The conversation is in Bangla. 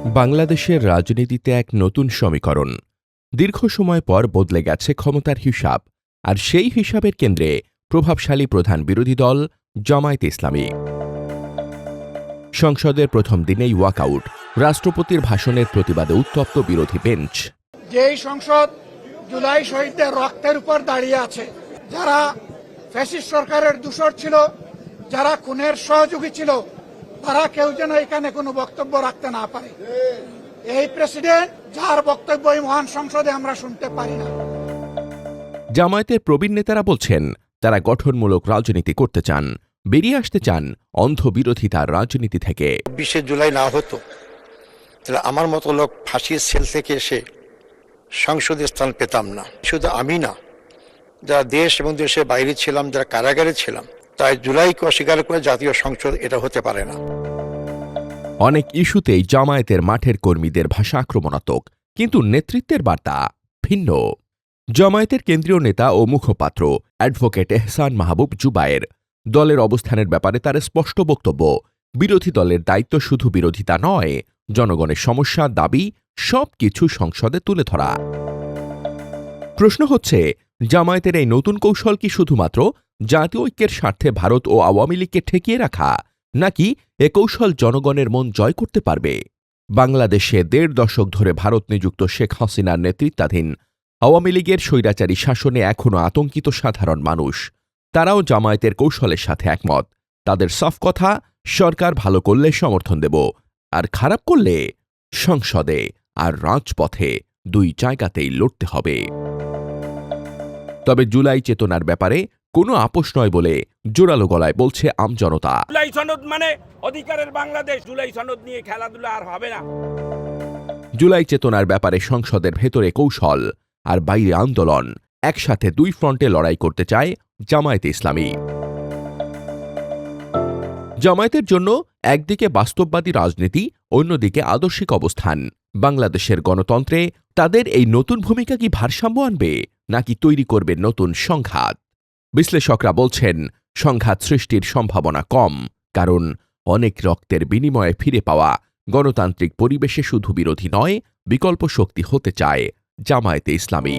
বাংলাদেশের রাজনীতিতে এক নতুন সমীকরণ। দীর্ঘ সময় পর বদলে গেছে ক্ষমতার হিসাব, আর সেই হিসাবের কেন্দ্রে প্রভাবশালী প্রধান বিরোধী দল জামায়াতে ইসলামী। সংসদের প্রথম দিনেই ওয়াকআউট, রাষ্ট্রপতির ভাষণের প্রতিবাদে উত্তপ্ত বিরোধী বেঞ্চ। যেই সংসদ জুলাই শহীদদের রক্তের উপর দাঁড়িয়ে আছে, যারা ফ্যাসিস্ট সরকারের দূষর ছিল, যারা খুনের সহযোগী ছিল, তারা কেউ যেন এখানে কোনো বক্তব্য রাখতে না পারে। এই প্রেসিডেন্ট, যার বক্তব্য এই মহান সংসদে আমরা শুনতে পারি না। জামায়াতের প্রবীণ নেতারা বলছেন, তারা গঠনমূলক রাজনীতি করতে চান, বেরিয়ে আসতে চান অন্ধ বিরোধিতার রাজনীতি থেকে। 20শে জুলাই না হতো তাহলে আমার মতো লোক ফাঁসির সেল থেকে এসে সংসদে স্থান পেতাম না। শুধু আমি না, যারা দেশ এবং দেশের বাইরে ছিলাম, যারা কারাগারে ছিলাম, তাই জুলাইকে অস্বীকার করে জাতীয় সংসদ এটা হতে পারে না। অনেক ইস্যুতেই জামায়াতের মাঠের কর্মীদের ভাষা আক্রমণাত্মক, কিন্তু নেতৃত্বের বার্তা ভিন্ন। জামায়াতের কেন্দ্রীয় নেতা ও মুখপাত্র অ্যাডভোকেট এহসান মাহবুব জুবায়ের দলের অবস্থানের ব্যাপারে তার স্পষ্ট বক্তব্য, বিরোধী দলের দায়িত্ব শুধু বিরোধিতা নয়, জনগণের সমস্যা, দাবি সবকিছু সংসদে তুলে ধরা। প্রশ্ন হচ্ছে, জামায়াতের এই নতুন কৌশল কি শুধুমাত্র জাতীয় ঐক্যের স্বার্থে ভারত ও আওয়ামী লীগকে ঠেকিয়ে রাখা, নাকি এ কৌশল জনগণের মন জয় করতে পারবে? বাংলাদেশে ১.৫ দশক ধরে ভারত নিযুক্ত শেখ হাসিনার নেতৃত্বাধীন আওয়ামী লীগের স্বৈরাচারী শাসনে এখনও আতঙ্কিত সাধারণ মানুষ। তারাও জামায়াতের কৌশলের সাথে একমত। তাদের সাফ কথা, সরকার ভালো করলে সমর্থন দেব, আর খারাপ করলে সংসদে আর রাজপথে, দুই জায়গাতেই লড়তে হবে। তবে জুলাই চেতনার ব্যাপারে কোনো আপোষ নয় বলে জোরালো গলায় বলছে আমজনতা। জুলাই সনদ মানে অধিকারের বাংলাদেশ। জুলাই সনদ নিয়ে খেলাধুলা আর হবে না। জুলাই চেতনার ব্যাপারে সংসদের ভেতরে কৌশল আর বাইরে আন্দোলন, একসাথে দুই ফ্রন্টে লড়াই করতে চায় জামায়াতে ইসলামী। জামায়াতের জন্য একদিকে বাস্তববাদী রাজনীতি, অন্যদিকে আদর্শিক অবস্থান। বাংলাদেশের গণতন্ত্রে তাদের এই নতুন ভূমিকা কি ভারসাম্য আনবে, নাকি তৈরি করবে নতুন সংঘাত? বিশ্লেষকরা বলছেন, সংঘাত সৃষ্টির সম্ভাবনা কম, কারণ অনেক রক্তের বিনিময়ে ফিরে পাওয়া গণতান্ত্রিক পরিবেশে শুধু বিরোধী নয়, বিকল্প শক্তি হতে চায় জামায়াতে ইসলামী।